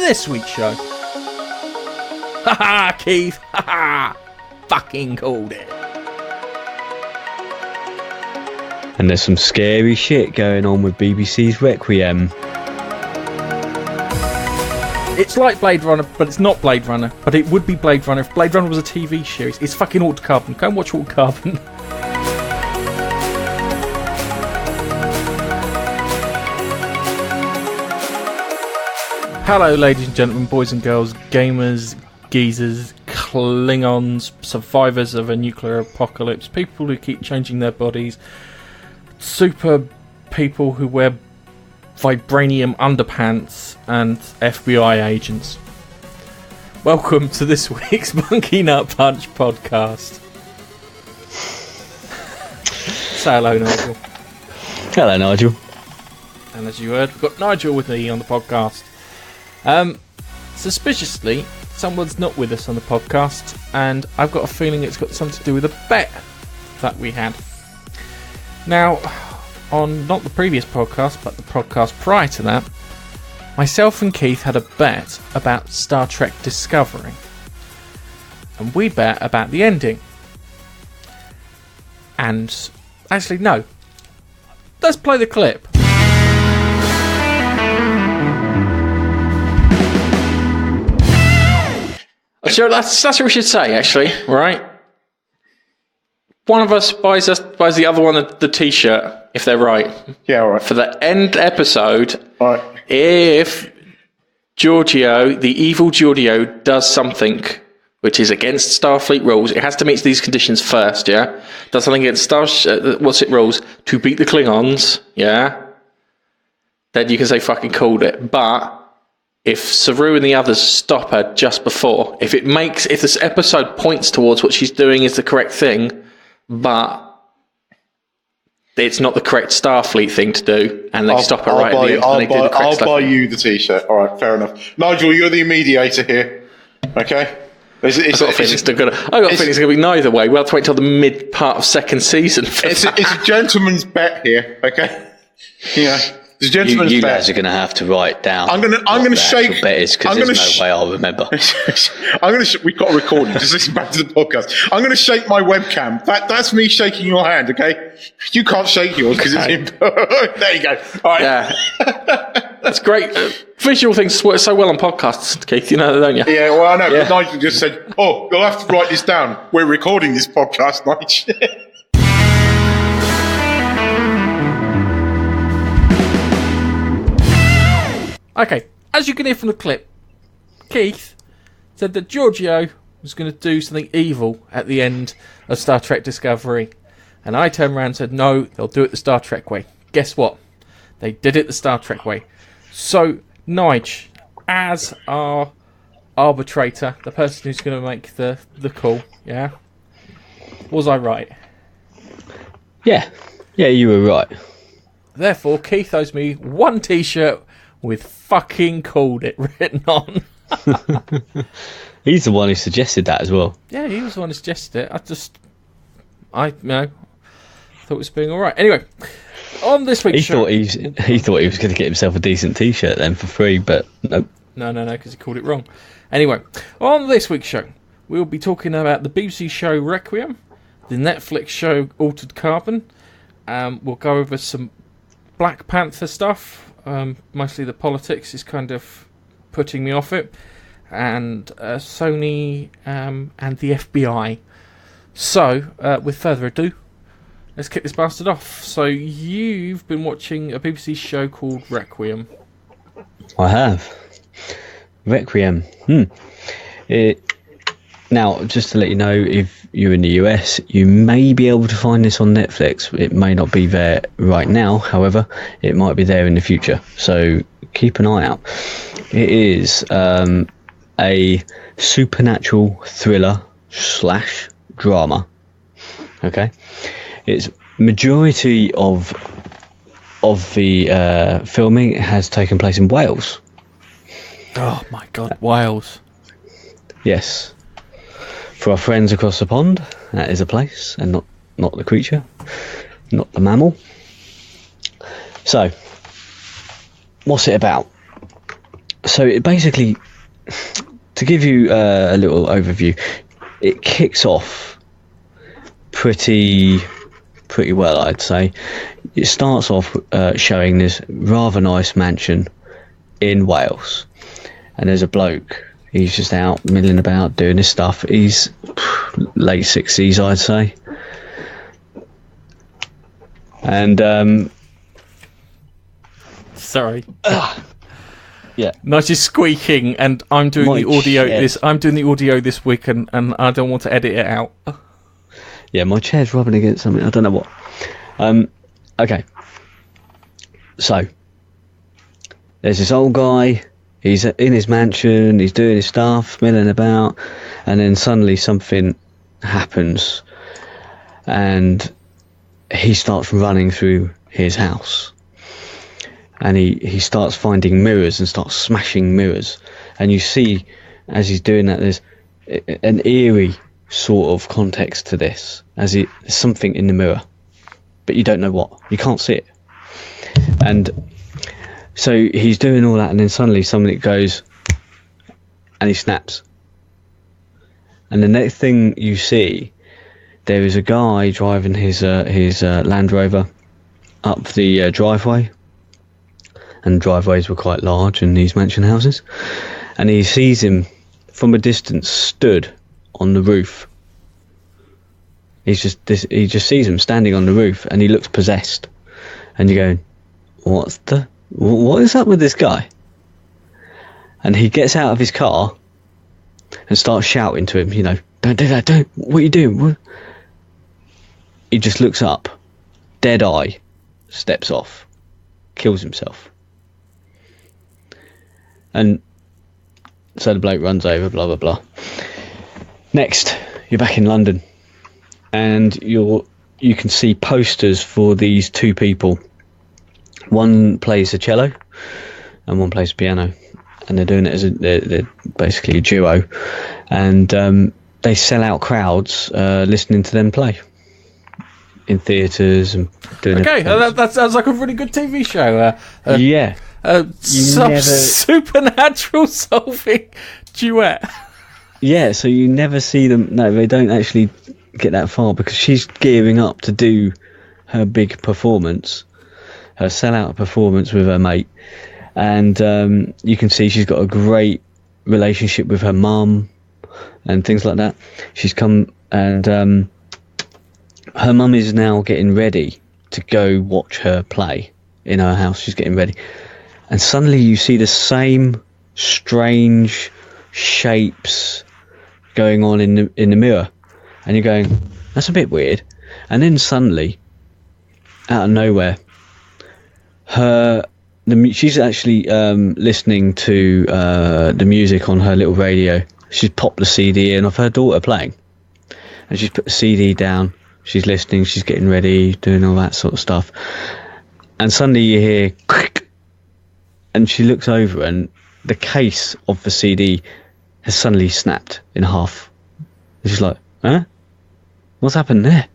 this week's show. Haha, Keith. Haha. Fucking called it. And there's some scary shit going on with BBC's Requiem. It's like Blade Runner, but it's not Blade Runner. But it would be Blade Runner if Blade Runner was a TV series. It's fucking Altered Carbon. Go and watch Altered Carbon. Hello, ladies and gentlemen, boys and girls, gamers, geezers, Klingons, survivors of a nuclear apocalypse, people who keep changing their bodies, super people who wear vibranium underpants, and FBI agents. Welcome to this week's Monkey Nut Punch podcast. Say hello, Nigel. Hello, Nigel. And as you heard, we've got Nigel with me on the podcast. Suspiciously, someone's not with us on the podcast, and I've got a feeling it's got something to do with a bet that we had. Now, on not the previous podcast, but the podcast prior to that, myself and Keith had a bet about Star Trek Discovery. And we bet about the ending. And, actually, no. Let's play the clip. So that's what we should say, actually, right? One of us buys the other one the t-shirt, if they're right. Yeah, all right. For the end episode, All right. if Giorgio, the evil Giorgio, does something which is against Starfleet rules, it has to meet these conditions first, yeah? Does something against rules to beat the Klingons, yeah? Then you can say fucking called it. But if Saru and the others stop her just before, if this episode points towards what she's doing is the correct thing, but it's not the correct Starfleet thing to do, and they stop her right at the end, and they do the correct stuff. I'll buy you the t-shirt. All right, fair enough. Nigel, you're the mediator here. Okay? I've got a feeling it's going to be neither way. We'll have to wait till the mid part of second season. It's a gentleman's bet here, okay? Yeah. It's a gentleman's you bet. guys are going to have to write down. I'm going to shake. Bet is because there's no way I'll remember. We've got a recording. Just listen back to the podcast. I'm going to shake my webcam. That's me shaking your hand. Okay, you can't shake yours because it's in. There you go. All right. Yeah, that's great. Visual things work so well on podcasts, Keith. You know that, don't you? Yeah. Well, I know. Yeah. But Nigel just said, "Oh, you'll have to write this down. We're recording this podcast, Nigel." Okay, as you can hear from the clip, Keith said that Giorgio was going to do something evil at the end of Star Trek Discovery. And I turned around and said, no, they'll do it the Star Trek way. Guess what? They did it the Star Trek way. So, Nige, as our arbitrator, the person who's going to make the call, yeah? Was I right? Yeah, you were right. Therefore, Keith owes me one t-shirt with fucking called it written on. He's the one who suggested that as well. Yeah, he was the one who suggested it. I thought it was being alright. Anyway, on this week's show... He thought he was going to get himself a decent t-shirt then for free, but nope. No, because he called it wrong. Anyway, on this week's show, we'll be talking about the BBC show Requiem, the Netflix show Altered Carbon. We'll go over some Black Panther stuff. Mostly the politics is kind of putting me off it, and Sony and the FBI. So, with further ado, let's kick this bastard off. So, you've been watching a BBC show called Requiem. I have. Requiem. Now, just to let you know, if you're in the US, you may be able to find this on Netflix. It may not be there right now, however, it might be there in the future. So keep an eye out. It is a supernatural thriller / drama. Okay, it's majority of the filming has taken place in Wales. Oh my God, Wales! Yes. For our friends across the pond, that is a place, and not the creature, not the mammal. So, what's it about? So it basically, to give you a little overview, it kicks off pretty well, I'd say. It starts off showing this rather nice mansion in Wales, and there's a bloke. He's just out milling about doing his stuff. He's late 60s, I'd say. And sorry. Yeah. Nice is squeaking, and I'm doing the audio. I'm doing the audio this week, and I don't want to edit it out. Yeah, my chair's rubbing against something. I don't know what. Okay. So there's this old guy. He's in his mansion. He's doing his stuff, milling about, and then suddenly something happens, and he starts running through his house. And he starts finding mirrors and starts smashing mirrors. And you see, as he's doing that, there's an eerie sort of context to this, as there's something in the mirror, but you don't know what. You can't see it. And so he's doing all that, and then suddenly something goes, and he snaps. And the next thing you see, there is a guy driving his Land Rover up the driveway. And driveways were quite large in these mansion houses, and he sees him from a distance stood on the roof. He just sees him standing on the roof, and he looks possessed. And you're going, what is up with this guy? And he gets out of his car and starts shouting to him, don't do that, what are you doing? What? He just looks up, dead eye, steps off, kills himself. And so the bloke runs over, blah, blah, blah. Next, you're back in London, and you can see posters for these two people. One plays the cello, and one plays the piano, and they're doing it as they're basically a duo, and they sell out crowds listening to them play in theatres and doing. Okay, that sounds like a really good TV show. Yeah. Supernatural solving duet. Yeah, so you never see them. No, they don't actually get that far, because she's gearing up to do her big performance, her sellout performance with her mate, and you can see she's got a great relationship with her mum and things like that. She's come, and her mum is now getting ready to go watch her play in her house. She's getting ready. And suddenly you see the same strange shapes going on in the mirror, and you're going, that's a bit weird. And then suddenly, out of nowhere, she's actually listening to the music on her little radio. She's popped the CD in of her daughter playing, and she's put the CD down. She's listening. She's getting ready, doing all that sort of stuff. And suddenly you hear click. And she looks over, and the case of the CD has suddenly snapped in half. And she's like, huh? What's happened there?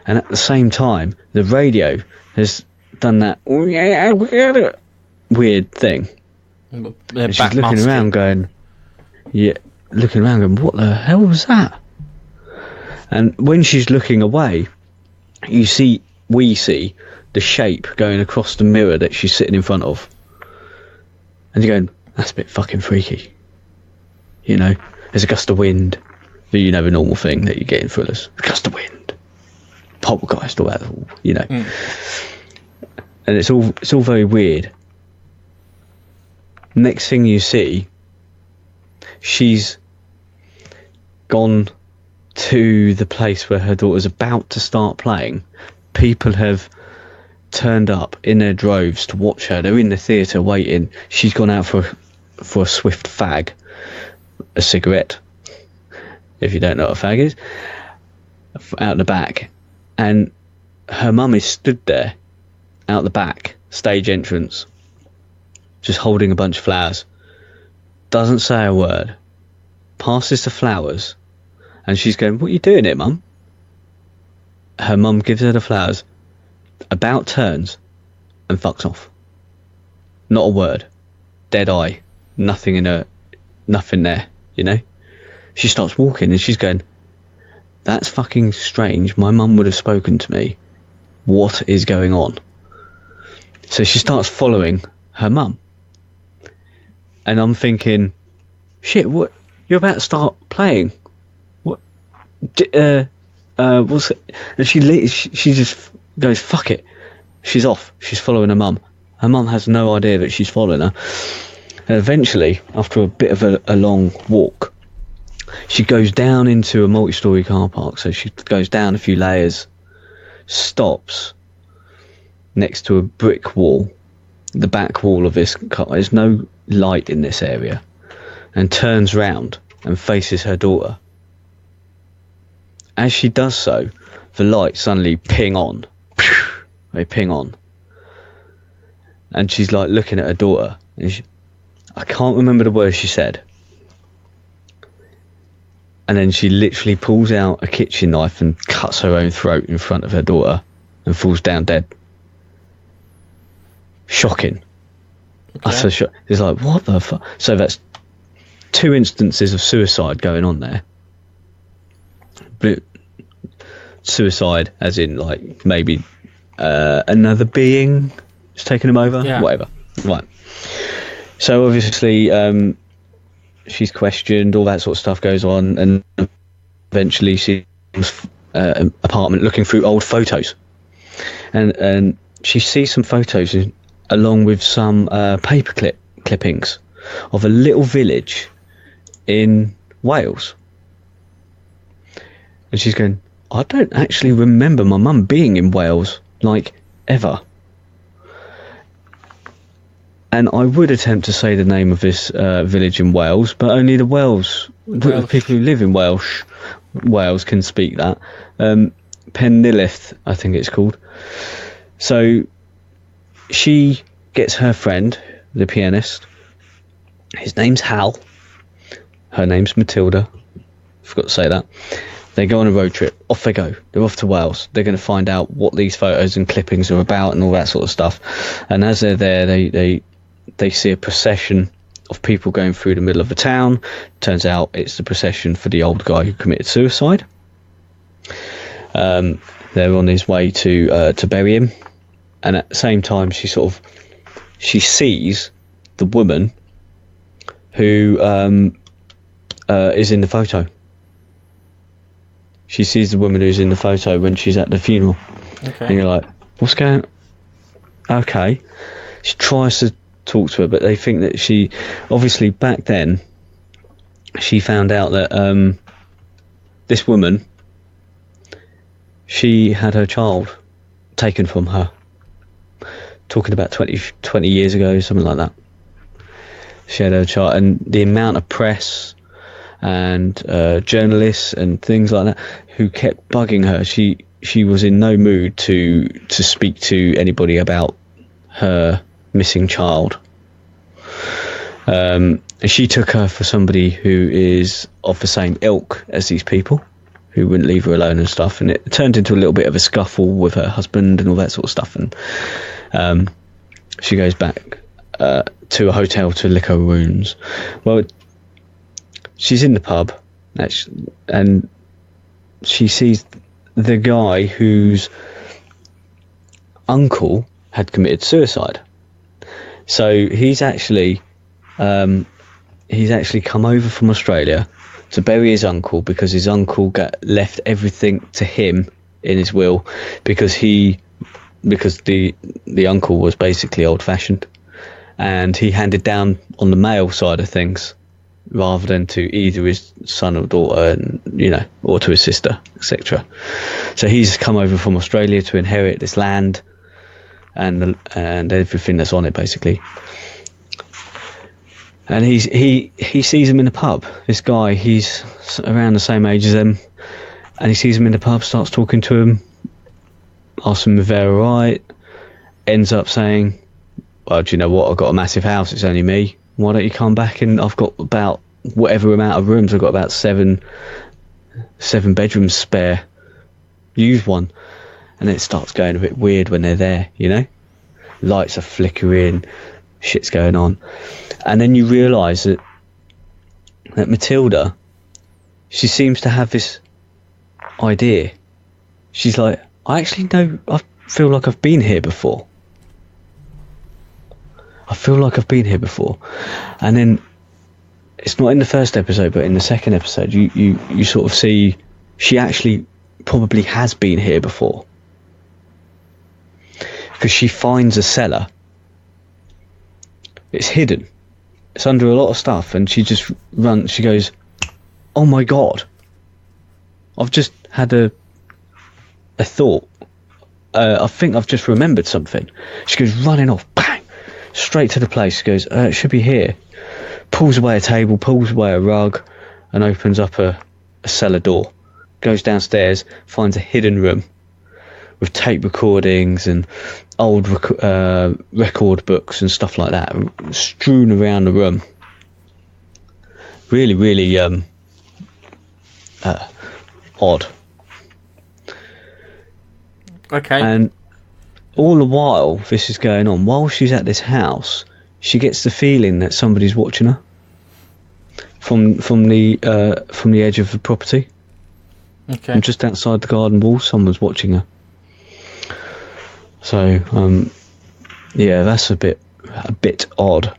And at the same time, the radio has done that weird thing. And she's looking around going, what the hell was that? And when she's looking away, we see the shape going across the mirror that she's sitting in front of. And you're going, that's a bit fucking freaky. There's a gust of wind. The normal thing that you get in thrillers. A gust of wind. Poltergeist or whatever, And it's all very weird. Next thing you see, she's gone to the place where her daughter's about to start playing. People have turned up in their droves to watch her. They're in the theatre waiting. She's gone out for a swift fag, a cigarette, if you don't know what a fag is, out the back, and her mum is stood there out the back stage entrance, just holding a bunch of flowers, doesn't say a word, passes the flowers, and she's going, what are you doing here, mum? Her mum gives her the flowers, about turns, and fucks off. Not a word. dead eye, nothing there, you know. She starts walking and she's going, that's fucking strange. My mum would have spoken to me. What is going on? So she starts following her mum. And I'm thinking, shit, what? You're about to start playing. What? What's it? And she just goes, fuck it. She's off. She's following her mum. Her mum has no idea that she's following her. And eventually, after a bit of a long walk, she goes down into a multi-storey car park. So she goes down a few layers, stops next to a brick wall, the back wall of this car. There's no light in this area, and turns round and faces her daughter. As she does so, the lights suddenly ping on. They ping on. And she's like looking at her daughter. And I can't remember the words she said. And then she literally pulls out a kitchen knife and cuts her own throat in front of her daughter and falls down dead. Shocking. Okay. It's like, what the fuck? So that's 2 instances of suicide going on there. But suicide as in like maybe another being has taken him over. Yeah. Whatever. Right. So obviously she's questioned, all that sort of stuff goes on, and eventually she comes an apartment looking through old photos, and she sees some photos along with some paper clippings of a little village in Wales. And she's going, I don't actually remember my mum being in Wales, like, ever. And I would attempt to say the name of this village in Wales, but only the people who live in Wales can speak that. Penllith, I think it's called. So she gets her friend, the pianist. His name's Hal. Her name's Matilda. Forgot to say that. They go on a road trip. Off they go. They're off to Wales. They're going to find out what these photos and clippings are about and all that sort of stuff. And as they're there, they see a procession of people going through the middle of the town. Turns out it's the procession for the old guy who committed suicide. They're on his way to bury him. And at the same time, she sees the woman who is in the photo. She sees the woman who's in the photo when she's at the funeral. Okay. And you're like, what's going on? Okay. She tries to talk to her, but they think that she... Obviously, back then, she found out that this woman, she had her child taken from her. Talking about 20 years ago, something like that. She had her child, and the amount of press and journalists and things like that who kept bugging her, she was in no mood to speak to anybody about her missing child. And she took her for somebody who is of the same ilk as these people, who wouldn't leave her alone and stuff, and it turned into a little bit of a scuffle with her husband and all that sort of stuff. And she goes back to a hotel to lick her wounds. Well, she's in the pub, and she sees the guy whose uncle had committed suicide. So he's actually come over from Australia to bury his uncle, because his uncle left everything to him in his will, because the uncle was basically old-fashioned, and he handed down on the male side of things rather than to either his son or daughter, and or to his sister, etc. So he's come over from Australia to inherit this land and everything that's on it, basically. And he sees him in the pub. This guy, he's around the same age as them, and he sees him in the pub, starts talking to him, asks him if they're all right, ends up saying, well, do you know what, I've got a massive house, it's only me, why don't you come back, and I've got about whatever amount of rooms, I've got about seven bedrooms spare, use one. And it starts going a bit weird when they're there, lights are flickering, shit's going on. And then you realise that Matilda, she seems to have this idea. She's like, I feel like I've been here before. And then it's not in the first episode, but in the second episode, you sort of see she actually probably has been here before, because she finds a cellar. It's hidden. It's under a lot of stuff, and she just runs. She goes, "Oh my god! I've just had a thought. I think I've just remembered something." She goes running off, bang, straight to the place. She goes, "It should be here." Pulls away a table, pulls away a rug, and opens up a cellar door. Goes downstairs, finds a hidden room with tape recordings and old record books and stuff like that strewn around the room. Really, really odd. Okay. And all the while this is going on, while she's at this house, she gets the feeling that somebody's watching her from the edge of the property. Okay. And just outside the garden wall, someone's watching her. So, yeah, that's a bit odd.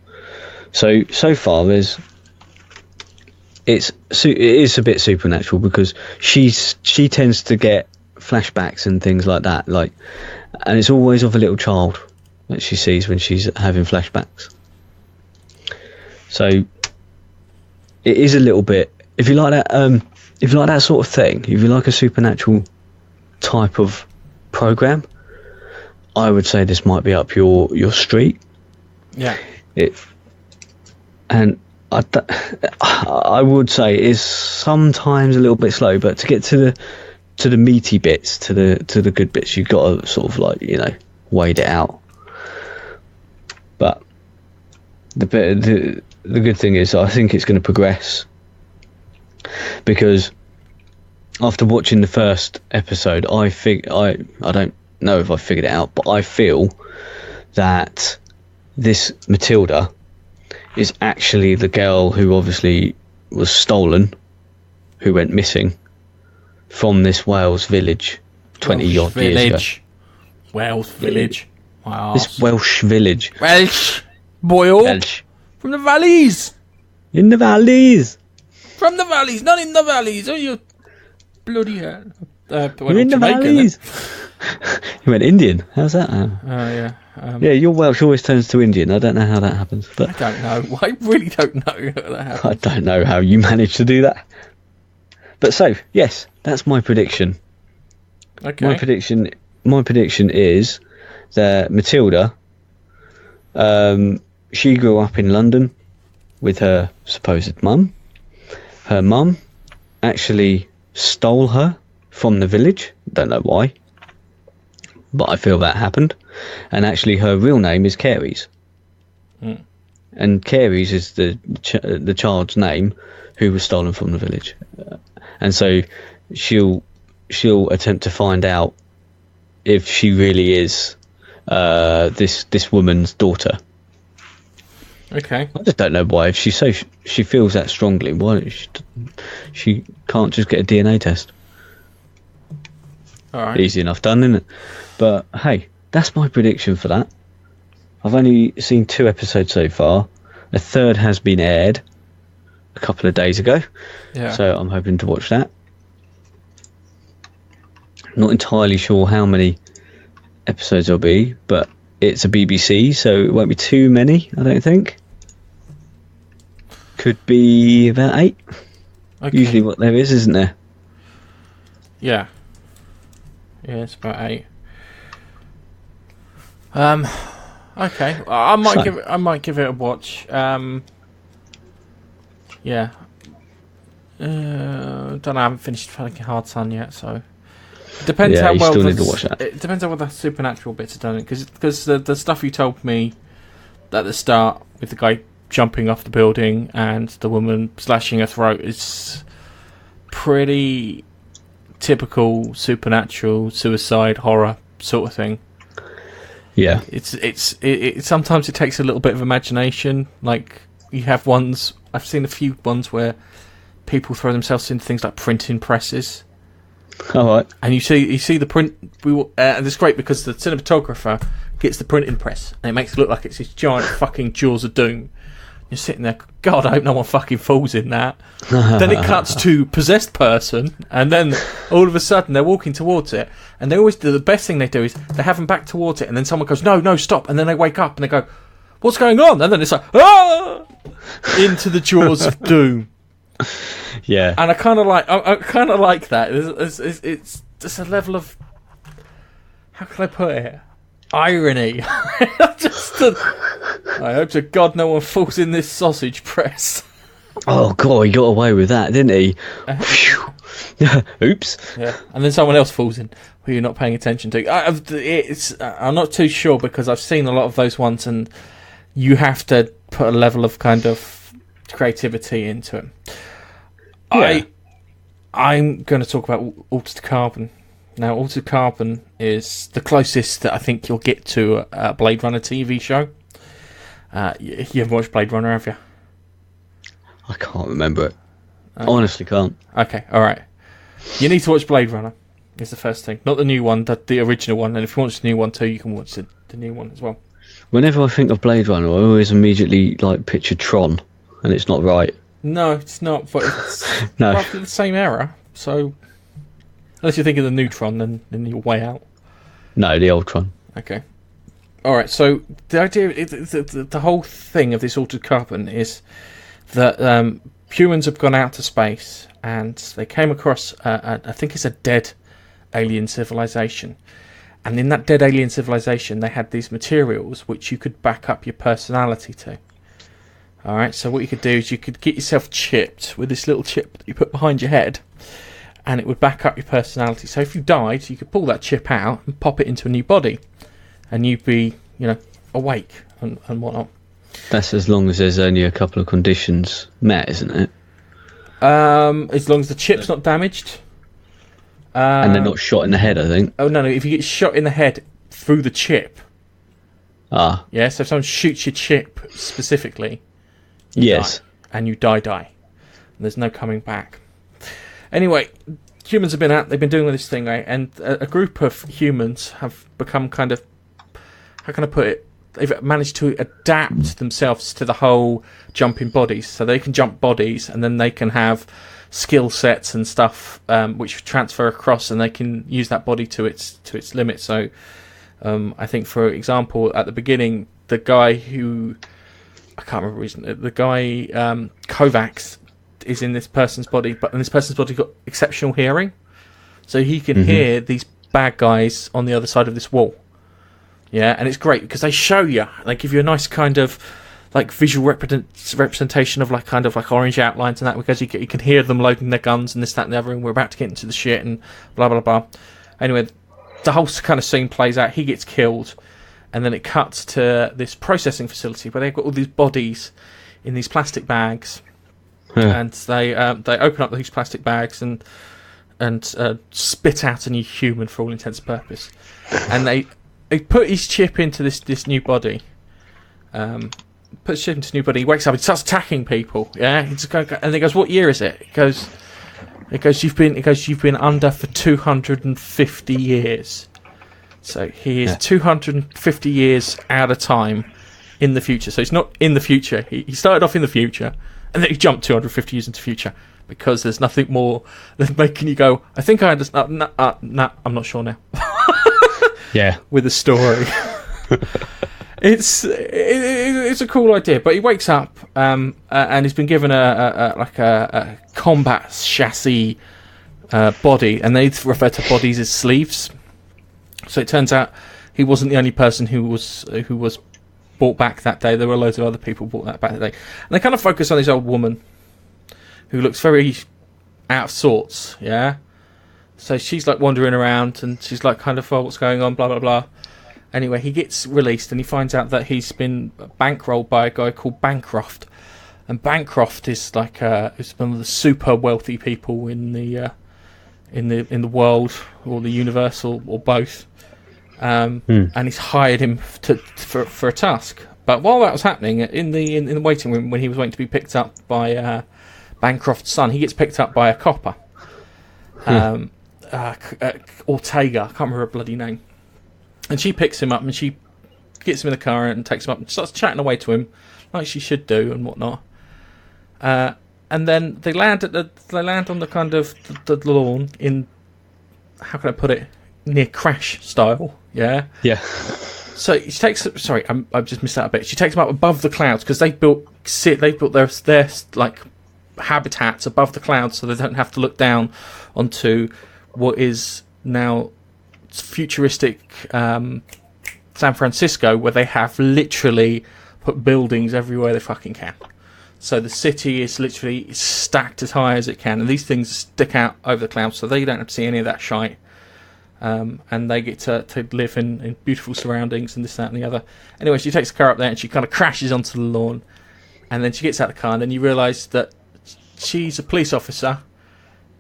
So far, it is a bit supernatural, because she tends to get flashbacks and things like that, and it's always of a little child that she sees when she's having flashbacks. So it is a little bit, if you like that sort of thing, if you like a supernatural type of program, I would say this might be up your street. Yeah. And I would say it is sometimes a little bit slow, but to get to the meaty bits, to the good bits, you've got to sort of wade it out. But the good thing is, I think it's going to progress, because after watching the first episode, I don't know if I figured it out, but I feel that this Matilda is actually the girl who obviously was stolen, who went missing from this Wales village 20 odd years ago. Wales village. Wow. This Welsh village. Welsh. Boyle. Welsh. From the valleys. In the valleys. From the valleys, not in the valleys. Oh, you bloody hell. You're in the valleys. You went Indian. How's that? Yeah. Yeah, your Welsh always turns to Indian. I don't know how that happens. But I don't know. I really don't know how that happens. I don't know how you managed to do that. But so, yes, that's my prediction. Okay. My prediction is that Matilda, she grew up in London with her supposed mum. Her mum actually stole her from the village. Don't know why, but I feel that happened. And actually, her real name is Carey's. Mm. And Carey's is the child's name who was stolen from the village. And so she'll attempt to find out if she really is this woman's daughter. Okay. I just don't know why. If she feels that strongly, why she can't just get a DNA test? All right. Easy enough done, isn't it? But hey, that's my prediction for that. I've only seen 2 episodes so far. A third has been aired a couple of days ago. Yeah. So I'm hoping to watch that. Not entirely sure how many episodes there'll be, but it's a BBC, so it won't be too many, I don't think. Could be about 8. Okay. Usually what there is, isn't there? Yeah. Yeah, it's about 8. Okay. I might give it a watch. Yeah. Don't know. I haven't finished fucking Hard Sun yet, so depends how well. Still need to watch that. It depends how well the supernatural bits are done. Because the stuff you told me at the start with the guy jumping off the building and the woman slashing her throat is pretty typical supernatural suicide horror sort of thing. Yeah. It sometimes it takes a little bit of imagination. Like, you have ones, I've seen a few ones where people throw themselves into things like printing presses. All right. And you see the print, and it's great because the cinematographer gets the printing press and it makes it look like it's this giant fucking Jaws of Doom. You're sitting there, God, I hope no one fucking falls in that. Then it cuts to possessed person, and then all of a sudden they're walking towards it, and they always do, the best thing they do is they have them back towards it, and then someone goes, no, stop, and then they wake up and they go, what's going on? And then it's like, ah! Into the Jaws of Doom. Yeah. And I kind of like that. It's just a level of, how can I put it? Irony. I hope to God no one falls in this sausage press. Oh God, he got away with that, didn't he? Oops. Yeah, and then someone else falls in who you're not paying attention to. I'm not too sure because I've seen a lot of those ones, and you have to put a level of kind of creativity into it. Yeah. I'm going to talk about Altered Carbon. Now, Altered Carbon is the closest that I think you'll get to a Blade Runner TV show. You haven't watched Blade Runner, have you? I can't remember it. Okay. Honestly can't. Okay, alright. You need to watch Blade Runner, is the first thing. Not the new one, the original one. And if you watch the new one too, you can watch the new one as well. Whenever I think of Blade Runner, I always immediately picture Tron, and it's not right. No, it's not, but it's no. roughly the same era, so... Unless you're thinking of the new Tron, then you're way out. No, the old Tron. Okay. Alright, so the idea, the whole thing of this Altered Carbon is that humans have gone out to space and they came across, I think it's a dead alien civilization. And in that dead alien civilization, they had these materials which you could back up your personality to. Alright, so what you could do is you could get yourself chipped with this little chip that you put behind your head, and it would back up your personality. So if you died, you could pull that chip out and pop it into a new body, and you'd be, awake and whatnot. That's as long as there's only a couple of conditions met, isn't it? As long as the chip's not damaged. And they're not shot in the head, I think. Oh, no, if you get shot in the head through the chip. Ah. Yeah, so if someone shoots your chip specifically, yes, die, and you die. And there's no coming back. Anyway, humans have been out, they've been doing this thing, right? And a group of humans have become kind of, how can I put it? They've managed to adapt themselves to the whole jumping bodies. So they can jump bodies, and then they can have skill sets and stuff which transfer across, and they can use that body to its limit. So I think, for example, at the beginning, the guy who, I can't remember his name, the guy Kovacs is in this person's body, but this person's body got exceptional hearing, so he can hear these bad guys on the other side of this wall. Yeah, and it's great because they show you, they give you a nice kind of visual representation of kind of orange outlines and that, because you can hear them loading their guns and this, that, and the other, and we're about to get into the shit and blah blah blah. Anyway, the whole kind of scene plays out. He gets killed, and then it cuts to this processing facility where they've got all these bodies in these plastic bags. And they open up these plastic bags and spit out a new human for all intents and purposes. And they put his chip into this new body. Puts chip into his new body. He wakes up and starts attacking people. Yeah, and he goes, "What year is it?" It goes, "You've been under for 250 years." So he is 250 years out of time in the future. So it's not in the future. He started off in the future. And then you jump 250 years into the future, because there's nothing more than making you go, I think I understand. Nah, I'm not sure now. Yeah. With a story. It's a cool idea, but he wakes up and he's been given a combat chassis body, and they refer to bodies as sleeves. So it turns out he wasn't the only person who was brought back that day. There were loads of other people brought that back that day, and they kind of focus on this old woman who looks very out of sorts. Yeah, so she's wandering around, and she's kind of, oh, what's going on, blah blah blah. Anyway, he gets released, and he finds out that he's been bankrolled by a guy called Bancroft, and Bancroft is is one of the super wealthy people in the world, or the universe, or both. and he's hired him for a task. But while that was happening, in the waiting room, when he was waiting to be picked up by Bancroft's son, he gets picked up by a copper. Ortega, I can't remember her bloody name. And she picks him up and she gets him in the car and takes him up and starts chatting away to him, like she should do and whatnot. And then they land on the kind of the lawn in, how can I put it, near Crash style, yeah. Yeah. So she takes. Sorry, I've just missed out a bit. She takes them up above the clouds because they built their like habitats above the clouds, so they don't have to look down onto what is now futuristic San Francisco, where they have literally put buildings everywhere they fucking can. So the city is literally stacked as high as it can, and these things stick out over the clouds, so they don't have to see any of that shite. And they get to live in beautiful surroundings and this, that, and the other. Anyway, she takes the car up there and she kind of crashes onto the lawn, and then she gets out of the car, and then you realise that she's a police officer,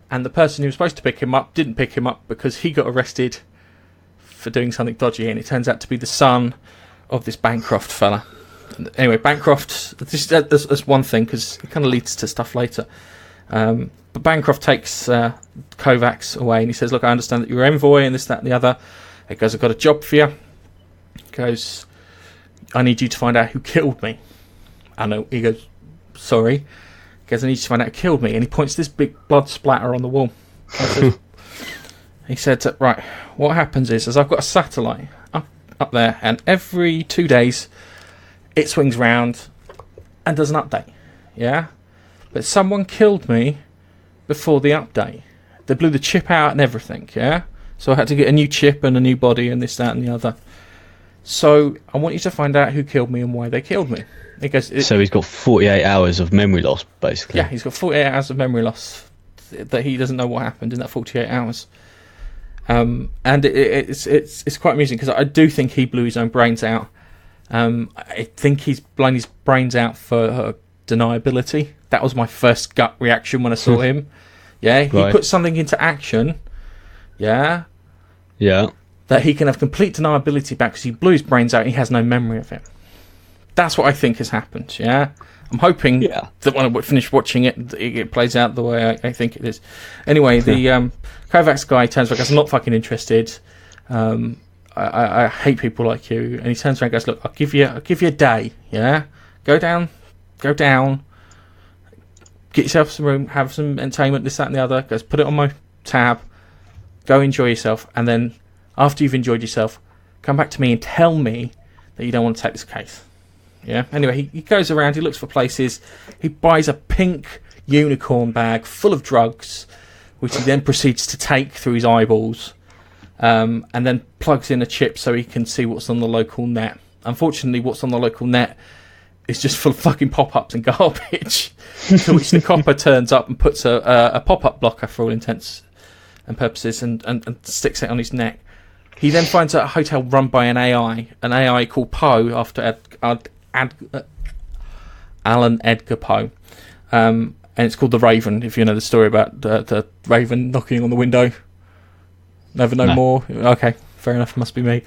and the person who was supposed to pick him up didn't pick him up because he got arrested for doing something dodgy, and it turns out to be the son of this Bancroft fella. Anyway, Bancroft, that's one thing, because it kind of leads to stuff later. But Bancroft takes Kovacs away, and he says, look, I understand that you're envoy and this, that, and the other. He goes, I've got a job for you. He goes, I need you to find out who killed me. I know. He goes, sorry. He goes, I need you to find out who killed me. And he points to this big blood splatter on the wall. He said, right, what happens is I've got a satellite up there, and every 2 days it swings round and does an update. Yeah? But someone killed me before the update. They blew the chip out and everything, yeah? So I had to get a new chip and a new body and this, that, and the other. So I want you to find out who killed me and why they killed me. He goes, so he's got 48 hours of memory loss, basically. Yeah, he's got 48 hours of memory loss that he doesn't know what happened in that 48 hours. And it's quite amusing because I do think he blew his own brains out. I think he's blown his brains out for deniability. That was my first gut reaction when I saw him. Yeah, he put something into action. Yeah. Yeah. That he can have complete deniability back because he blew his brains out and he has no memory of it. That's what I think has happened. Yeah. I'm hoping that when I finish watching it, it plays out the way I think it is. Anyway, the Kovacs guy turns around and goes, I'm not fucking interested. I hate people like you. And he turns around and goes, look, I'll give you a day. Yeah. Go down. Get yourself some room, have some entertainment, this, that, and the other. Goes, put it on my tab. Go enjoy yourself, and then after you've enjoyed yourself, come back to me and tell me that you don't want to take this case. Yeah. Anyway, he goes around. He looks for places. He buys a pink unicorn bag full of drugs, which he then proceeds to take through his eyeballs, and then plugs in a chip so he can see what's on the local net. Unfortunately, what's on the local net is just full of fucking pop-ups and garbage. To which the copper turns up and puts a pop-up blocker for all intents and purposes and sticks it on his neck. He then finds a hotel run by an AI called Poe, after Alan Edgar Poe. And it's called The Raven, if you know the story about the Raven knocking on the window. Never know more? Okay, fair enough, must be me.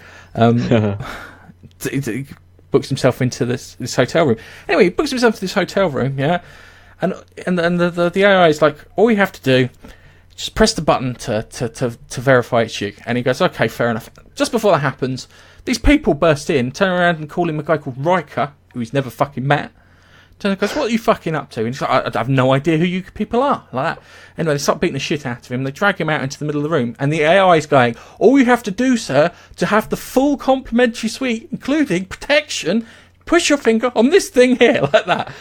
He books himself into this hotel room. Anyway, he books himself to this hotel room, yeah? And the AI is like, all you have to do, just press the button to verify it's you. And he goes, okay, fair enough. Just before that happens, these people burst in, turn around and call him a guy called Riker, who he's never fucking met. Turns and goes, what are you fucking up to? And he's like, I have no idea who you people are. Like that. Anyway, they start beating the shit out of him. They drag him out into the middle of the room. And the AI is going, all you have to do, sir, to have the full complimentary suite, including protection, push your finger on this thing here, like that.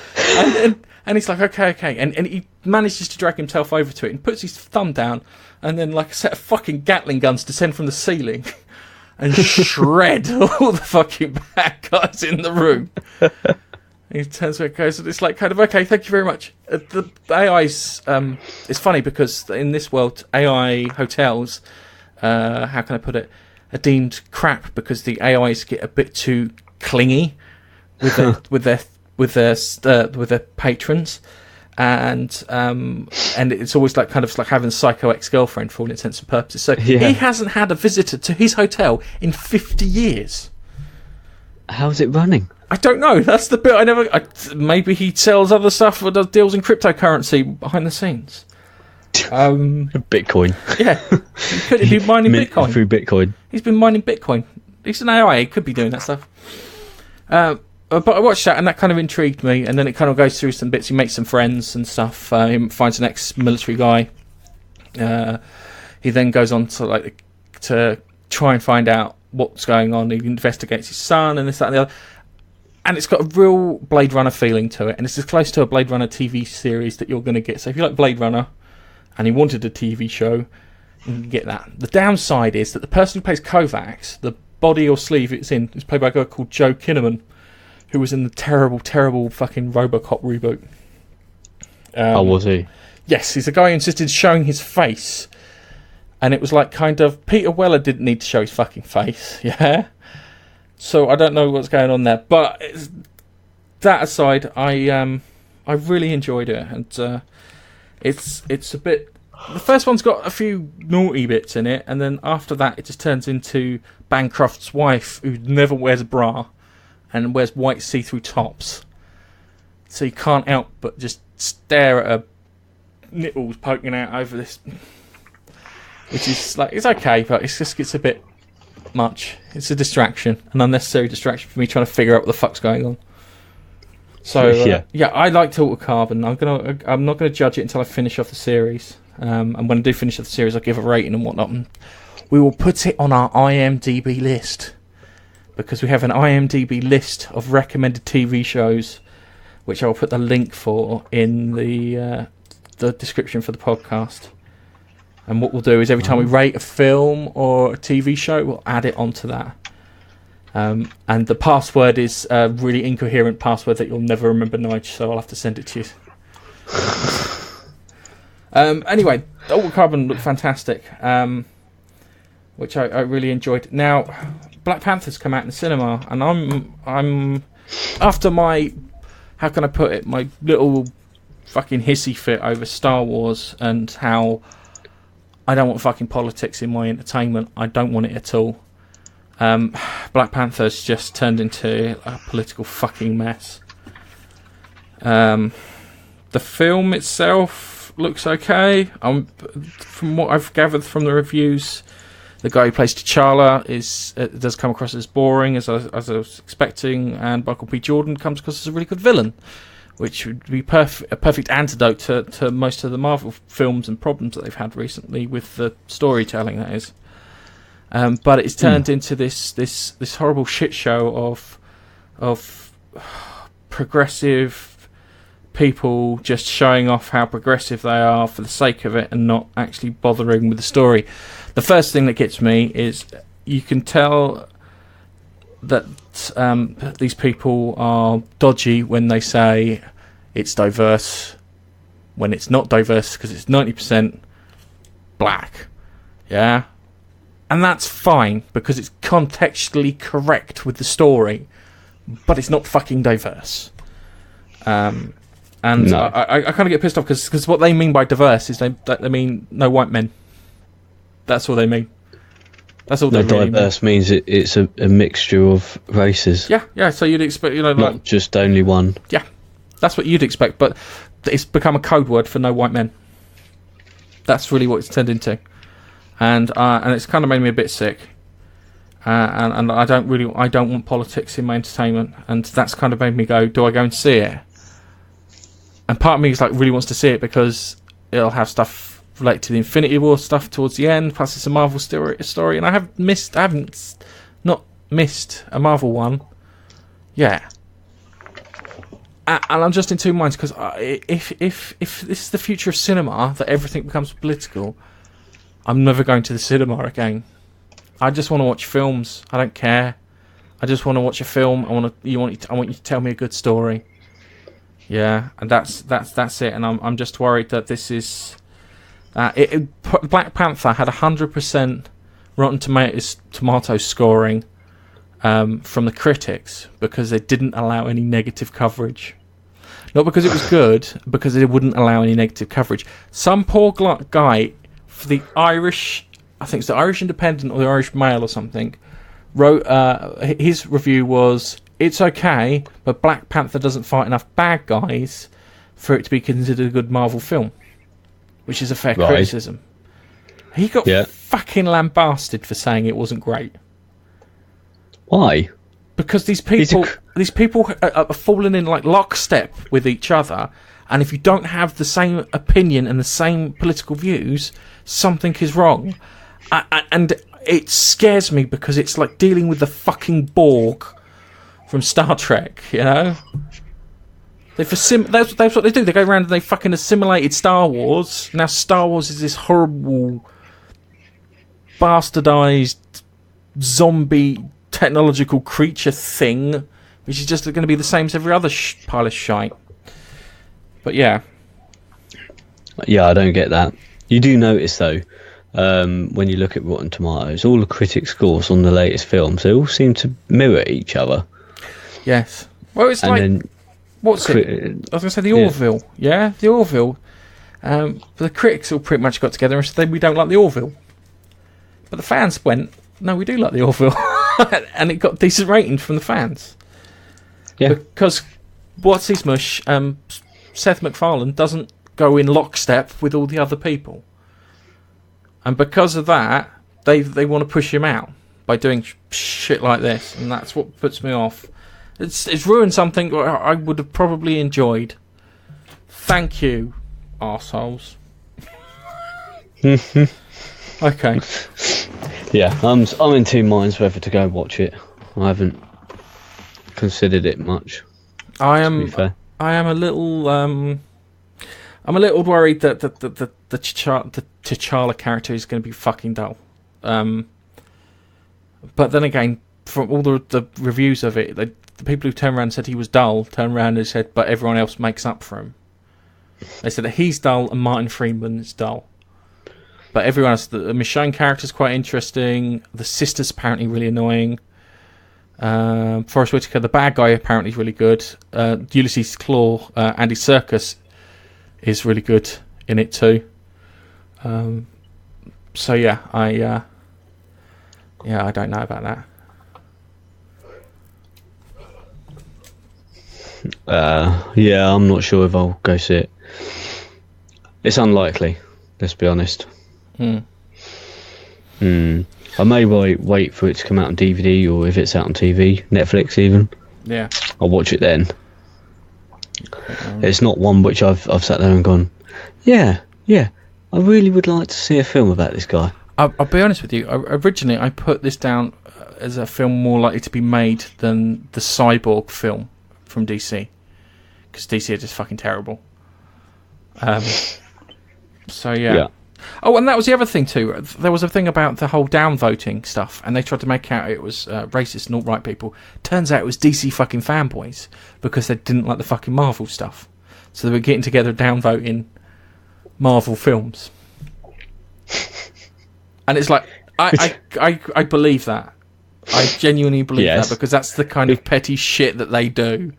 And he's like, okay. And he manages to drag himself over to it and puts his thumb down. And then like a set of fucking Gatling guns descend from the ceiling and shred all the fucking bad guys in the room. He turns around and goes, it's like kind of, okay, thank you very much. The AI's, it's funny because in this world, AI hotels, how can I put it, are deemed crap because the AIs get a bit too clingy with their patrons. and it's always like kind of like having a psycho ex-girlfriend for all intents and purposes. So Yeah. he hasn't had a visitor to his hotel in 50 years. How's it running? I don't know. That's the bit maybe he sells other stuff or does deals in cryptocurrency behind the scenes. Bitcoin. Yeah, he could be mining Bitcoin. Through Bitcoin. He's been mining Bitcoin. He's an AI. He could be doing that stuff. But I watched that, and that kind of intrigued me. And then it kind of goes through some bits. He makes some friends and stuff. He finds an ex-military guy. He then goes on to try and find out what's going on. He investigates his son and this, that, and the other. And it's got a real Blade Runner feeling to it. And it's as close to a Blade Runner TV series that you're going to get. So if you like Blade Runner and you wanted a TV show, you can get that. The downside is that the person who plays Kovacs, the body or sleeve it's in, is played by a guy called Joe Kinnaman, who was in the terrible, terrible fucking RoboCop reboot. Was he? Yes, he's a guy who insisted showing his face. And it was like kind of... Peter Weller didn't need to show his fucking face, yeah? So I don't know what's going on there. But that aside, I really enjoyed it. And it's a bit... The first one's got a few naughty bits in it. And then after that, it just turns into Bancroft's wife, who never wears a bra and wears white see-through tops. So you can't help but just stare at her nipples poking out over this, which is like, it's okay, but it's just gets a bit much. It's a distraction, an unnecessary distraction for me trying to figure out what the fuck's going on. So yeah, I liked Altered Carbon. I'm not gonna judge it until I finish off the series. And when I do finish off the series, I'll give a rating and whatnot. And we will put it on our IMDb list, because we have an IMDb list of recommended TV shows, which I'll put the link for in the description for the podcast. And what we'll do is every time we rate a film or a TV show, we'll add it onto that. And the password is a really incoherent password that you'll never remember, Nige, so I'll have to send it to you. Anyway, Altered Carbon looked fantastic, which I really enjoyed. Now, Black Panther's come out in the cinema, and I'm after my, how can I put it, my little fucking hissy fit over Star Wars and how I don't want fucking politics in my entertainment. I don't want it at all. Black Panther's just turned into a political fucking mess. The film itself looks okay. From what I've gathered from the reviews, the guy who plays T'Challa does come across as boring, as I was expecting, and Michael B. Jordan comes across as a really good villain, which would be a perfect antidote to most of the Marvel films and problems that they've had recently with the storytelling, that is. But it's turned into this horrible shit show of progressive people just showing off how progressive they are for the sake of it and not actually bothering with the story. The first thing that gets me is you can tell that these people are dodgy when they say it's diverse, when it's not diverse because it's 90% black. Yeah? And that's fine because it's contextually correct with the story, but it's not fucking diverse. And no. I kind of get pissed off because what they mean by diverse is they mean no white men. That's all they mean. That's all they really mean. Diverse means it's a mixture of races. Yeah. So you'd expect, not just only one. Yeah, that's what you'd expect, but it's become a code word for no white men. That's really what it's turned into, and it's kind of made me a bit sick. And I don't want politics in my entertainment, and that's kind of made me go, do I go and see it? And part of me is like really wants to see it because it'll have stuff related to the Infinity War stuff towards the end. Plus, it's a Marvel story, and I haven't missed a Marvel one. Yeah, and I'm just in two minds because if this is the future of cinema, that everything becomes political, I'm never going to the cinema again. I just want to watch films. I don't care. I just want to watch a film. I want you to tell me a good story. Yeah, and that's it. And I'm just worried that this is Black Panther had 100% Rotten Tomatoes scoring from the critics because they didn't allow any negative coverage. Not because it was good, because it wouldn't allow any negative coverage. Some poor guy for the Irish, I think it's the Irish Independent or the Irish Mail or something, wrote, his review was, it's okay, but Black Panther doesn't fight enough bad guys for it to be considered a good Marvel film, which is a fair criticism. He got fucking lambasted for saying it wasn't great. Why? Because these people are falling in like lockstep with each other, and if you don't have the same opinion and the same political views, something is wrong. And it scares me because it's like dealing with the fucking Borg from Star Trek, you know? That's what they do. They go around and they fucking assimilated Star Wars. Now Star Wars is this horrible, bastardized, zombie technological creature thing, which is just going to be the same as every other pile of shite. But yeah, I don't get that. You do notice though, when you look at Rotten Tomatoes, all the critic scores on the latest films, they all seem to mirror each other. Yes. Well, it's what's it? I was going to say the Orville. Yeah, the Orville. The critics all pretty much got together and said we don't like the Orville, but the fans went, no, we do like the Orville. And it got decent ratings from the fans. Yeah. Because what's his mush? Seth MacFarlane doesn't go in lockstep with all the other people, and because of that, they want to push him out by doing shit like this, and that's what puts me off. It's ruined something I would have probably enjoyed. Thank you, arseholes. Okay. Yeah, I'm in two minds whether to go watch it. I haven't considered it much. I am a little I'm a little worried that the T'Challa character is going to be fucking dull. But then again, from all the reviews of it, the people who turned around and said he was dull turned around and said, but everyone else makes up for him. They said that he's dull and Martin Freeman is dull. But everyone else, the Michonne character is quite interesting. The sister's apparently really annoying. Forrest Whitaker, the bad guy, apparently is really good. Ulysses Claw, Andy Serkis, is really good in it too. So yeah, I don't know about that. I'm not sure if I'll go see it. It's unlikely, let's be honest. I may wait for it to come out on DVD, or if it's out on TV, Netflix even. Yeah, I'll watch it then. It's not one which I've sat there and gone, yeah, I really would like to see a film about this guy. I'll be honest with you. Originally, I put this down as a film more likely to be made than the Cyborg film from DC, because DC are just fucking terrible. So yeah. Oh, and that was the other thing too. There was a thing about the whole downvoting stuff, and they tried to make out it was racist and alt-right people. Turns out it was DC fucking fanboys, because they didn't like the fucking Marvel stuff. So they were getting together downvoting Marvel films. And it's like, I believe that. I genuinely believe that, because that's the kind of petty shit that they do.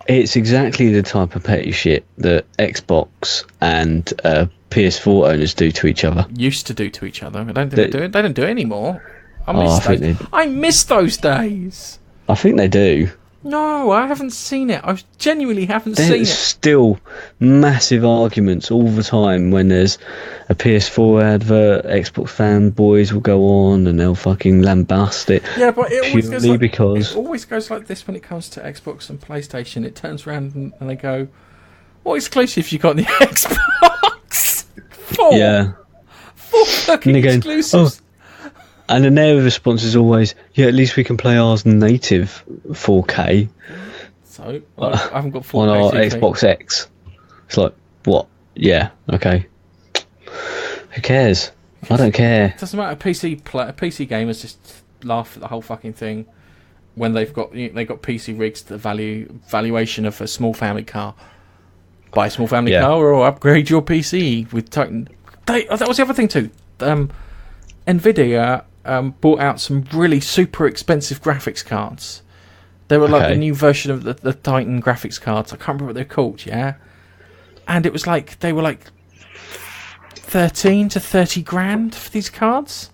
It's exactly the type of petty shit that Xbox and PS4 owners do to each other. Used to do to each other. I don't think they do it. They don't do it anymore. I miss those days. I think they do. No, I haven't seen it. I genuinely haven't seen it. There's still massive arguments all the time when there's a PS4 advert. Xbox fanboys will go on and they'll fucking lambast it. Yeah, but it always goes like this when it comes to Xbox and PlayStation. It turns around and they go, "What exclusives you got on the Xbox?" Four fucking exclusives. And then their response is always, at least we can play ours native 4K. So, I haven't got 4K on our TV. Xbox X. It's like, what? Yeah, okay. Who cares? I don't care. It doesn't matter. PC gamers just laugh at the whole fucking thing when they've got PC rigs to the valuation of a small family car. Buy a small family car or upgrade your PC with Titan. That was the other thing too. Nvidia bought out some really super expensive graphics cards They were like Okay. the new version of the Titan graphics cards. I can't remember what they're called, yeah? And it was like, they were like 13 to 30 grand for these cards.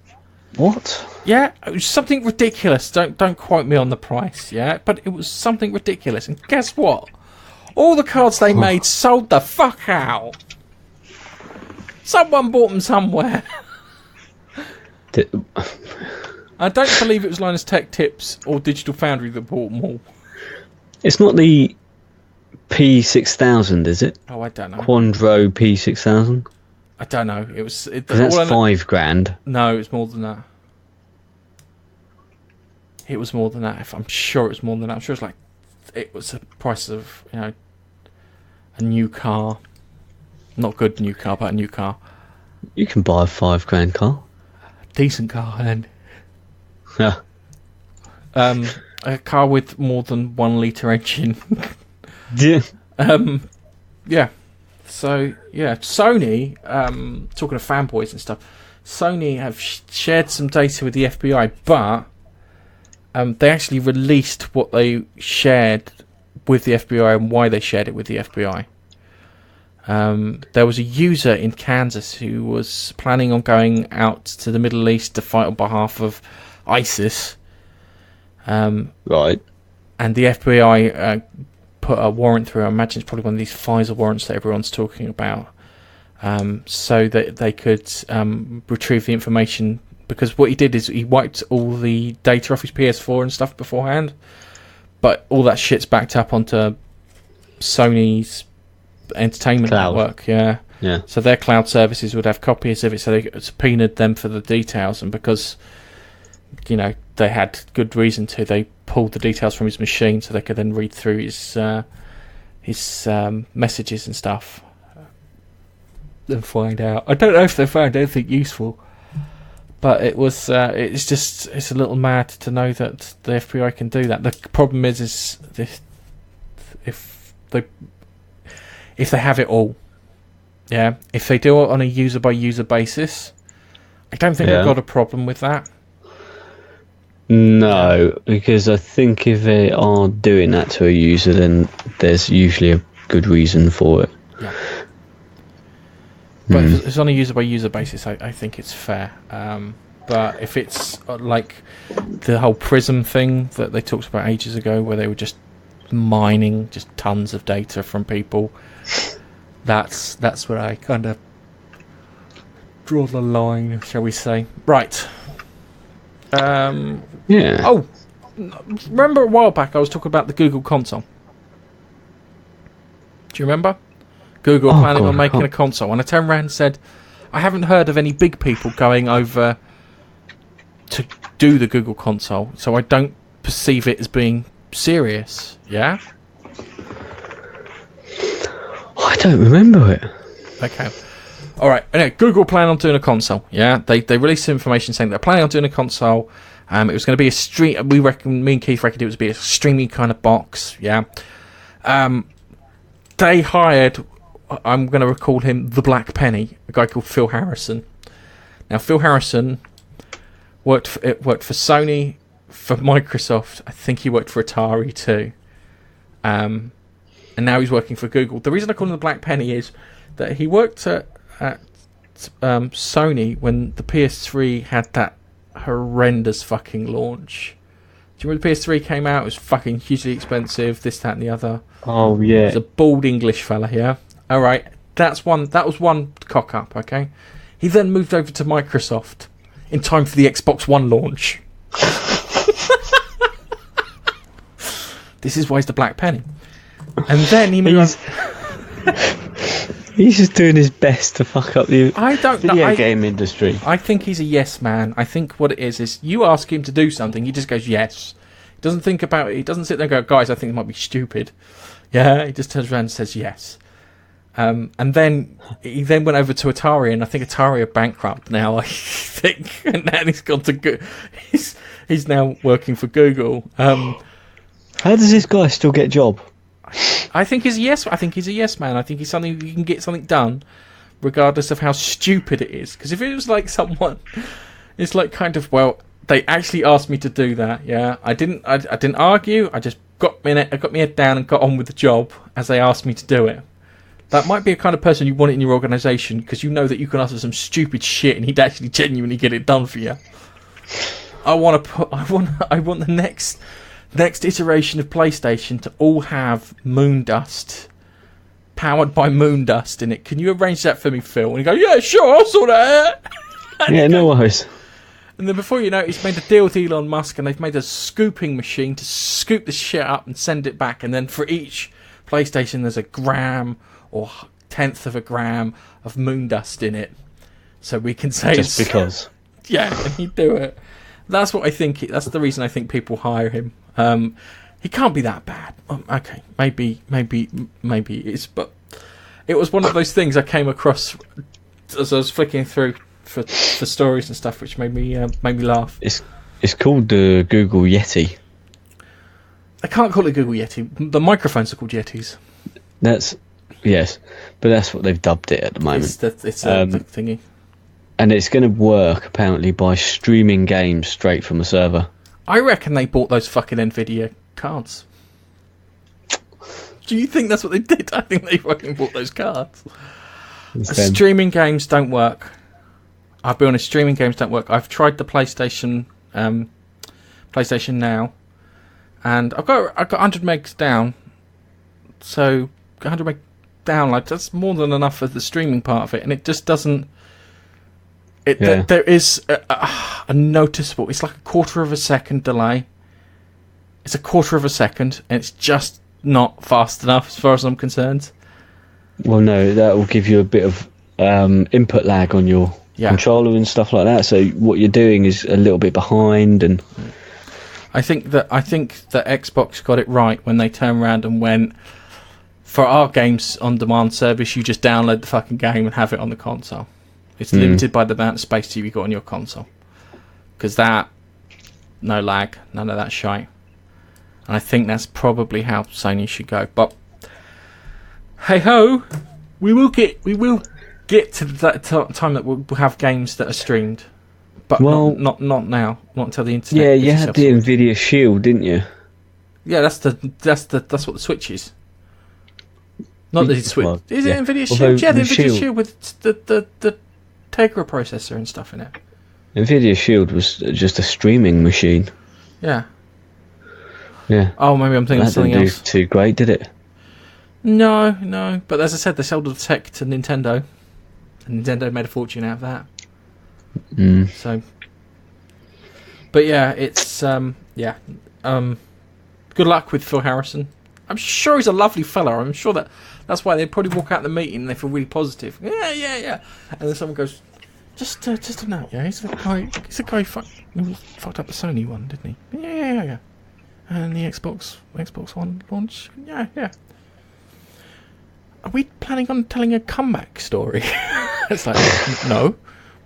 What? Yeah, it was something ridiculous. Don't quote me on the price, yeah? But it was something ridiculous. And guess what? All the cards they made sold the fuck out. Someone bought them somewhere. I don't believe it was Linus Tech Tips or Digital Foundry that bought them all. It's not the P6000, is it? Oh, I don't know. Quandro P6000? I don't know. It was... That's £5,000. No, it was more than that. It was more than that. I'm sure it was more than that. I'm sure it was the price of, you know, a new car. Not a good new car, but a new car. You can buy a £5,000 car. Decent car, then. Yeah. A car with more than 1 litre engine. Yeah. Yeah. So, yeah. Sony, talking of fanboys and stuff, Sony have shared some data with the FBI, but they actually released what they shared with the FBI and why they shared it with the FBI. There was a user in Kansas who was planning on going out to the Middle East to fight on behalf of ISIS. Right. And the FBI put a warrant through. I imagine it's probably one of these FISA warrants that everyone's talking about, so that they could retrieve the information. Because what he did is he wiped all the data off his PS4 and stuff beforehand, but all that shit's backed up onto Sony's entertainment cloud network. Yeah. So their cloud services would have copies of it, so they subpoenaed them for the details, and because, you know, they had good reason to, they pulled the details from his machine so they could then read through his messages and stuff and find out. I don't know if they found anything useful, but it was it's a little mad to know that the FBI can do that. The problem is this, if they have it all, yeah, if they do it on a user by user basis, I don't think I've got a problem with that. No, because I think if they are doing that to a user, then there's usually a good reason for it. Yeah. But if it's on a user by user basis, I think it's fair. But if it's like the whole Prism thing that they talked about ages ago, where they were just mining just tons of data from people, that's where I kind of draw the line, shall we say? Right. Yeah. Oh, remember a while back I was talking about the Google console? Do you remember? Google planning on making a console, and I turned around and said, I haven't heard of any big people going over to do the Google console, so I don't perceive it as being serious. Yeah? I don't remember it. Okay. Alright, anyway, Google plan on doing a console. Yeah, they released some information saying they're planning on doing a console. It was going to be a stream. Me and Keith reckoned it was be a streaming kind of box. Yeah. They hired, I'm going to call him the Black Penny, a guy called Phil Harrison. Now, Phil Harrison worked for Sony, for Microsoft. I think he worked for Atari too. And now he's working for Google. The reason I call him the Black Penny is that he worked at Sony when the PS3 had that horrendous fucking launch. Do you remember the PS3 came out? It was fucking hugely expensive, this, that and the other. Oh yeah. He's a bald English fella, yeah? Alright, that was one cock up, okay? He then moved over to Microsoft in time for the Xbox One launch. This is why he's the Black Penny. And then he moved He's just doing his best to fuck up the video game industry. I think he's a yes man. I think what it is you ask him to do something, he just goes yes. He doesn't think about it. He doesn't sit there and go, guys, I think it might be stupid. Yeah, he just turns around and says yes. And then he went over to Atari, and I think Atari are bankrupt now. I think, and then he's gone to he's now working for Google. How does this guy still get a job? I think he's a yes. I think he's a yes man. I think he's something you can get something done, regardless of how stupid it is. Because if it was like someone, it's like kind of, well, they actually asked me to do that. Yeah, I didn't argue. I just got my head down and got on with the job as they asked me to do it. That might be a kind of person you want it in your organisation because you know that you can ask for some stupid shit and he'd actually genuinely get it done for you. I want the next iteration of PlayStation to all have Moondust, powered by Moondust in it. Can you arrange that for me, Phil? And you go, yeah, sure, I'll sort that out. Yeah, no worries. And then before you know it, he's made a deal with Elon Musk and they've made a scooping machine to scoop the shit up and send it back. And then for each PlayStation, there's a gram or tenth of a gram of Moondust in it. So we can say just because. Yeah, and he'd do it. That's what I think. That's the reason I think people hire him. He can't be that bad. Okay, maybe it's. But it was one of those things I came across as I was flicking through for stories and stuff, which made me laugh. It's called the Google Yeti. I can't call it Google Yeti. The microphones are called Yetis. Yes, but that's what they've dubbed it at the moment. It's the thingy. And it's going to work, apparently, by streaming games straight from a server. I reckon they bought those fucking NVIDIA cards. Do you think that's what they did? I think they fucking bought those cards. Streaming games don't work. I'll be honest, streaming games don't work. I've tried the PlayStation Now, and I've got 100 megs down. So 100 meg download, that's more than enough for the streaming part of it, and it just doesn't. There is a noticeable. It's like a quarter of a second delay. It's a quarter of a second, and it's just not fast enough as far as I'm concerned. Well, no, that will give you a bit of input lag on your controller and stuff like that. So what you're doing is a little bit behind, and I think that Xbox got it right when they turned around and went, for our games on demand service, you just download the fucking game and have it on the console. It's limited by the amount of space you've got on your console. Because no lag, none of that shite. And I think that's probably how Sony should go. But hey ho, we will get to that time that we'll have games that are streamed. But not now, not until the internet. Yeah, you had the Nvidia Shield, didn't you? Yeah, that's what the Switch is. Not the Switch. Well, is it Nvidia Shield? Although Yeah, the Nvidia Shield Shield with the Tegra processor and stuff in it. Nvidia Shield was just a streaming machine. Yeah. Yeah. Oh, maybe I'm thinking of something else. That didn't do too great, did it? No. But as I said, they sold the tech to Nintendo, and Nintendo made a fortune out of that. So, but yeah, it's good luck with Phil Harrison. I'm sure he's a lovely fella. I'm sure that's why they probably walk out the meeting and they feel really positive. Yeah. And then someone goes, just a note, yeah. He's a guy who fucked up the Sony one, didn't he? Yeah. And the Xbox One launch, yeah. Are we planning on telling a comeback story? It's like, no.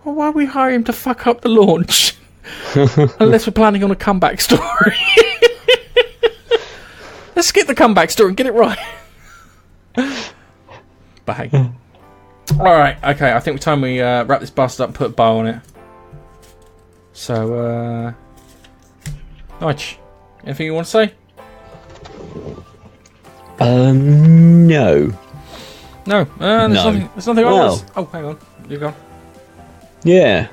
Well, why are we hiring him to fuck up the launch? Unless we're planning on a comeback story. Let's skip the comeback story and get it right. But hey. Alright, okay, I think it's time we wrap this bastard up and put a bow on it. So, Nige, anything you want to say? No. No, there's nothing else. Oh, hang on, you're gone. Yeah.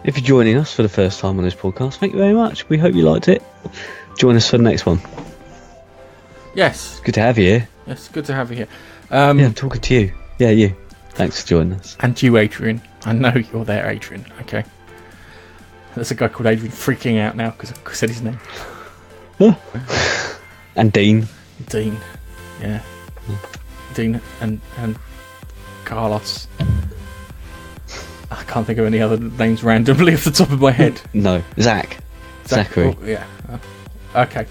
If you're joining us for the first time on this podcast, thank you very much. We hope you liked it. Join us for the next one. Yes. Good to have you here. Yes, good to have you here. Yeah, I'm talking to you. Yeah, you. Thanks for joining us. And you, Adrian. I know you're there, Adrian. Okay. There's a guy called Adrian freaking out now because I said his name. And Dean. Dean. Yeah. Dean and Carlos. I can't think of any other names randomly off the top of my head. No. Zachary. Oh, yeah. Okay.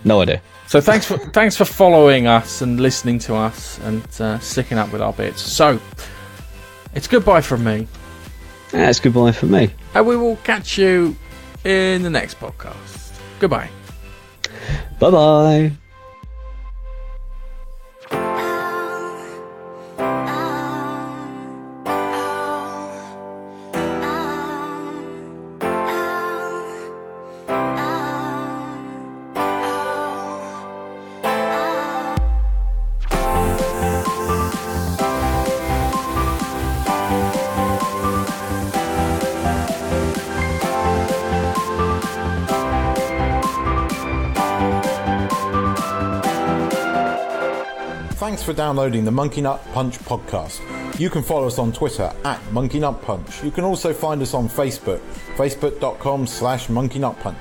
No idea. So thanks for following us and listening to us and sticking up with our bits. So it's goodbye from me. Yeah, it's goodbye from me. And we will catch you in the next podcast. Goodbye. Bye bye. for downloading the Monkey Nut Punch podcast. You can follow us on Twitter at Monkey Nut Punch. You can also find us on Facebook, facebook.com/Monkey Nut Punch.